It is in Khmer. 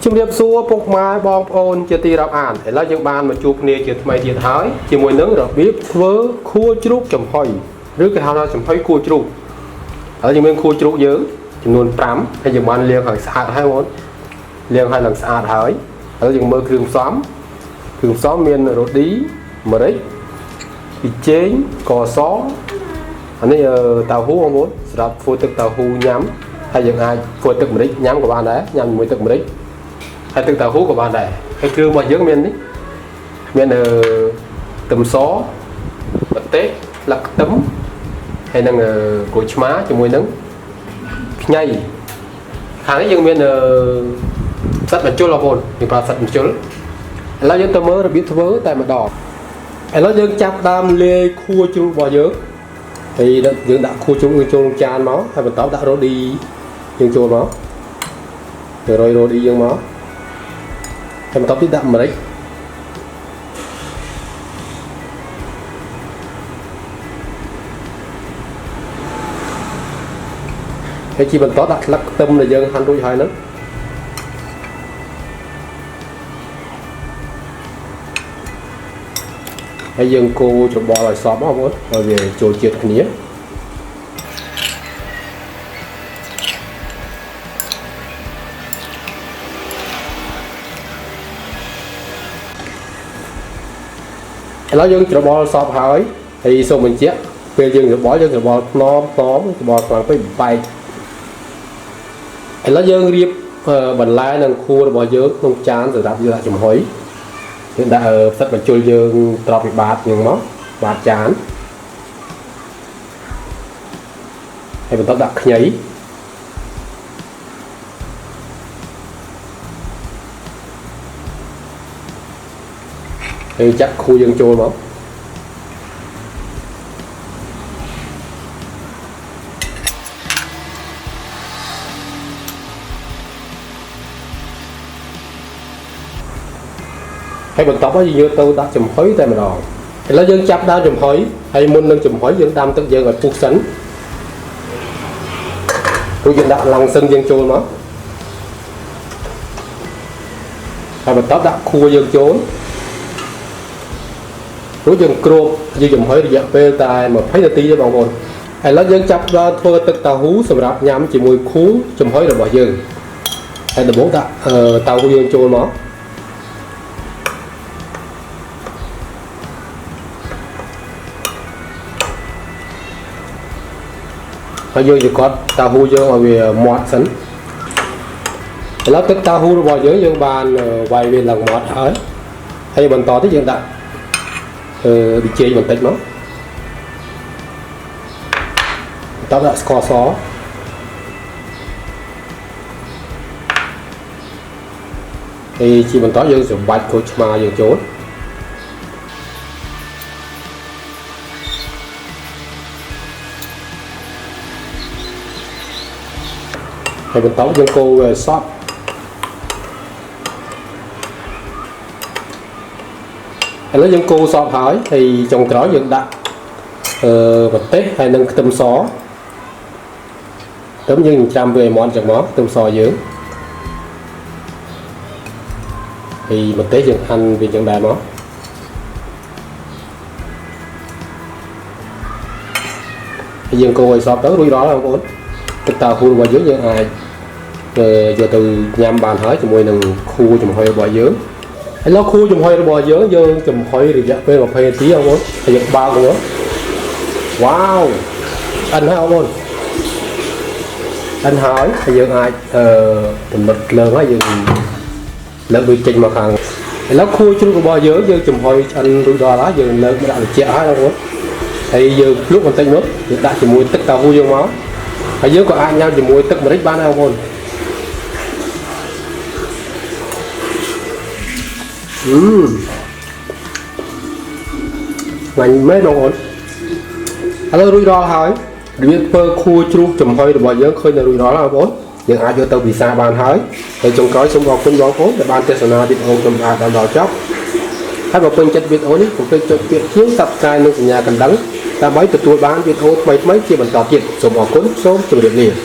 ជំរាបសួរពុកម៉ែបងប្អូនជាទីរាប់អានឥឡូវយើងបានមកជួបគ្នាជាថ្មីទៀតហើយជាមួយនឹងរបៀបធ្វើខួរជ្រូកចំហុយឬគេហៅថាចំហុយខួរជ្រូកហើយយើងមានខួរជ្រូកយើងចំនួន5ហើយយើងបានលាងឲ្យស្អាតហើយបងលាងឲ្យឡើងស្អាតហើយហើយយើងមើលគ្រឿងផ្សំមានរ៉ូឌីម្រេចប៊ីចេងស្ករសអានេះតៅហ៊ូបងប្អូនសម្រាប់ធ្វើទឹកតៅហ៊ូញ៉ាំហើយយើងអាចធ្វើទឹកម្រេចញ៉ាំក៏បានដែរញ៉ាំជាមួយទឹកម្រេចហើយទឹកតៅហ៊ូក៏បានដែរហើយគ្រឿងរបស់យើងមាននេះមានខ្ទឹមសម្ទេសស្លឹកខ្ទឹមហើយនឹងក្រូចឆ្មាជាមួយនឹងខ្ញីខាងនេះយើងមានផ្សិតបញ្ជុលបងប្អូនមានប្រើផ្សិតបញ្ជុលឥឡូវយើងទៅមើលរបៀបធ្វើតែម្ដងឥឡូវយើងចាប់ដើមលាយខួរជ្រូករបស់យើងហើយយើងដាក់ខួរជ្រូកចូលក្នុងចានមកហើយបន្តដាក់រ៉ូឌីយើងចូលមកទៅរយរ៉ូឌីយើងមកហើយបន្តទៀតដាក់ម្រេចហើយជាបន្តដាក់ស្លឹកខ្ទឹមដែលយើងហាន់រួចហើយហ្នឹងហើយយើងកូរច្របល់ឲ្យសព្វបងប្អូនឲ្យវាចូលជាតិគ្នាឥឡូវយើងច្របល់សព្វហើយសូមបញ្ជាក់ពេលយើងច្របល់ថ្នមច្របល់ខ្លាំងពេកបែកឥឡូវយើងរៀបបន្លែនិងខួររបស់យើងក្នុងចានសម្រាប់យើងដាក់ចំហុយយើងដាក់ផ្សិតបញ្ជុលយើងត្រប់ពីបាតយើងមកបាតចានហើយបន្តដាក់ខ្ញីហើយចាក់ខួរយើងចូលមកហើយបន្តមកយើងទៅដាក់ចំហុយតែម្ដងឥឡូវយើងចាប់ដើមចំហុយហើយមុននឹងចំហុយយើងដាំទឹកយើងឲ្យពុះសិនរួចយើងដាក់ឡង់សិនយើងចូលមកហើយបន្តដាក់ខួរយើងចូលរួចយើងគ្របយើងចំហុយរយៈពេលតែ20នាទីទេបងប្អូនឥឡូវយើងចាប់ដល់ធ្វើទឹកតៅហ៊ូសម្រាប់ញ៉ាំជាមួយខួរចំហុយរបស់យើងហើយដំបូងដាក់តៅហ៊ូយើងចូលមកហើយយើងយកគាត់តៅហ៊ូយើងឲ្យវាមាត់សិនឥឡូវទឹកតៅហ៊ូរបស់យើងបានវាយវាឡើងមាត់ហើយបន្តទៀតយើងដាក់ប៊ីចេងបន្តិចមកបន្តដាក់ស្ករសហើយជាបន្តយើងសម្បាច់ក្រូចឆ្មាយើងចូលហើយបន្តយើងកូរវាសព្វឥឡូវយើងកូរសព្វហើយចុងក្រោយយើងដាក់ម្ទេសហើយនឹងខ្ទឹមសទៅយើងច្រាំវាឲ្យមាត់ចឹងមកខ្ទឹមសយើងហើយម្ទេសយើងហាន់វាចឹងដែរមកហើយយើងកូរឲ្យសព្វទៅរួចរាល់បងប្អូនទឹកតៅហ៊ូរបស់យើងអាចយកទៅញ៉ាំបានហើយជាមួយនឹងខួរចំហុយរបស់យើងឥឡូវខួរចំហុយរបស់យើងចំហុយរយៈពេល20នាទីបងប្អូនហើយយើងបើកមកវ៉ាវអិនហើយបងប្អូនអិនហើយយើងអាចតម្រិតលើហើយយើងលើកវាចេញមកខាងឥឡូវខួរជ្រូករបស់យើងចំហុយឆ្អិនរួចដល់ហើយយើងលើកមកដាក់ត្រជាក់ហើយបងប្អូនហើយយើងភ្លុកបន្តិចមកយើងដាក់ជាមួយទឹកតៅហ៊ូយើងមកហើយយើងក៏អាចញ៉ាំជាមួយទឹកម្រេចបានដែរបងប្អូនឆ្ងាញ់មែនបងប្អូនឥឡូវរួចរាល់ហើយរបៀបធ្វើខួរជ្រូកចំហុយរបស់យើងឃើញតែរួចរាល់ហើយបងប្អូនយើងអាចយកទៅពិសាបានហើយចុងក្រោយសូមអរគុណបងប្អូនដែលបានទស្សនាវីដេអូខ្ញុំដល់ចប់ហើយបើពេញចិត្តវីដេអូនេះកុំភ្លេចចុចពាក្យជាង Subscribe និងសញ្ញាកណ្ដឹងដើម្បីទទួលបានវីដេអូថ្មីៗជាបន្តទៀតសូមអរគុណសូមជម្រាបលា